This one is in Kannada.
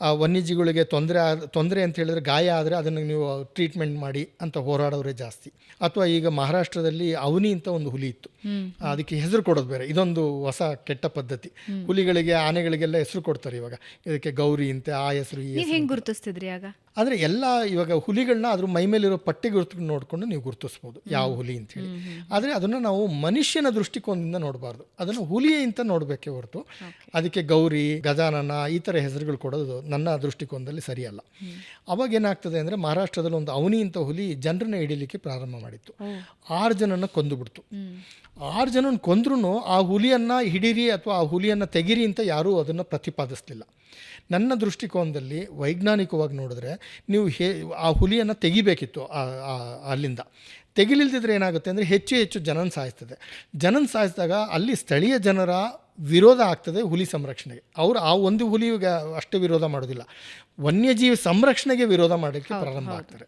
ಆ ವನ್ಯಜೀವಿಗಳಿಗೆ ತೊಂದರೆ ಅಂತ ಹೇಳಿದ್ರೆ ಗಾಯ ಆದರೆ ಅದನ್ನು ನೀವು ಟ್ರೀಟ್ಮೆಂಟ್ ಮಾಡಿ ಅಂತ ಹೋರಾಡೋರೇ ಜಾಸ್ತಿ. ಅಥವಾ ಈಗ ಮಹಾರಾಷ್ಟ್ರದಲ್ಲಿ ಅವನಿ ಅಂತ ಒಂದು ಹುಲಿ ಇತ್ತು, ಅದಕ್ಕೆ ಹೆಸರು ಕೊಡೋದು ಬೇರೆ, ಇದೊಂದು ಹೊಸ ಕೆಟ್ಟ ಪದ್ಧತಿ. ಹುಲಿಗಳಿಗೆ ಆನೆಗಳಿಗೆಲ್ಲ ಹೆಸರು ಕೊಡ್ತಾರೆ ಇವಾಗ, ಇದಕ್ಕೆ ಗೌರಿ ಅಂತ ಆ ಹೆಸರು ಈ ಹೆಸರು. ಹೆಂಗ್ ಗುರುತಿಸ್ತಿದ್ರಿ ಆಗ? ಆದರೆ ಎಲ್ಲ ಇವಾಗ ಹುಲಿಗಳನ್ನ ಅದ್ರ ಮೈ ಮೇಲಿರೋ ಪಟ್ಟಿ ಗುರುತು ನೋಡಿಕೊಂಡು ನೀವು ಗುರುತಿಸ್ಬೋದು ಯಾವ ಹುಲಿ ಅಂತೇಳಿ. ಆದರೆ ಅದನ್ನು ನಾವು ಮನುಷ್ಯನ ದೃಷ್ಟಿಕೋನದಿಂದ ನೋಡಬಾರ್ದು, ಅದನ್ನು ಹುಲಿ ಅಂತ ನೋಡಬೇಕೇ ಹೊರತು ಅದಕ್ಕೆ ಗೌರಿ, ಗಜಾನನ ಈ ಥರ ಹೆಸರುಗಳು ಕೊಡೋದು ನನ್ನ ದೃಷ್ಟಿಕೋನದಲ್ಲಿ ಸರಿಯಲ್ಲ. ಅವಾಗ ಏನಾಗ್ತದೆ ಅಂದರೆ, ಮಹಾರಾಷ್ಟ್ರದಲ್ಲಿ ಒಂದು ಅವನಿ ಅಂತ ಹುಲಿ ಜನರನ್ನ ಹಿಡೀಲಿಕ್ಕೆ ಪ್ರಾರಂಭ ಮಾಡಿತ್ತು. 6 ಜನನ ಕೊಂದುಬಿಡ್ತು. 6 ಜನನ ಕೊಂದ್ರೂ ಆ ಹುಲಿಯನ್ನು ಹಿಡೀರಿ ಅಥವಾ ಆ ಹುಲಿಯನ್ನು ತೆಗೀರಿ ಅಂತ ಯಾರೂ ಅದನ್ನು ಪ್ರತಿಪಾದಿಸಲಿಲ್ಲ. ನನ್ನ ದೃಷ್ಟಿಕೋನದಲ್ಲಿ ವೈಜ್ಞಾನಿಕವಾಗಿ ನೋಡಿದ್ರೆ ನೀವು ಆ ಹುಲಿಯನ್ನು ತೆಗಿಬೇಕಿತ್ತು ಅಲ್ಲಿಂದ. ತೆಗಿಲಿಲ್ದಿದ್ರೆ ಏನಾಗುತ್ತೆ ಅಂದರೆ ಹೆಚ್ಚು ಜನನ ಸಾಯಿಸ್ತದೆ. ಜನನ ಸಾಯಿಸಿದಾಗ ಅಲ್ಲಿ ಸ್ಥಳೀಯ ಜನರ ವಿರೋಧ ಆಗ್ತದೆ ಹುಲಿ ಸಂರಕ್ಷಣೆಗೆ. ಅವರು ಆ ಒಂದು ಹುಲಿಗೆ ಅಷ್ಟೇ ವಿರೋಧ ಮಾಡೋದಿಲ್ಲ, ವನ್ಯಜೀವಿ ಸಂರಕ್ಷಣೆಗೆ ವಿರೋಧ ಮಾಡಲಿಕ್ಕೆ ಪ್ರಾರಂಭ ಆಗ್ತಾರೆ.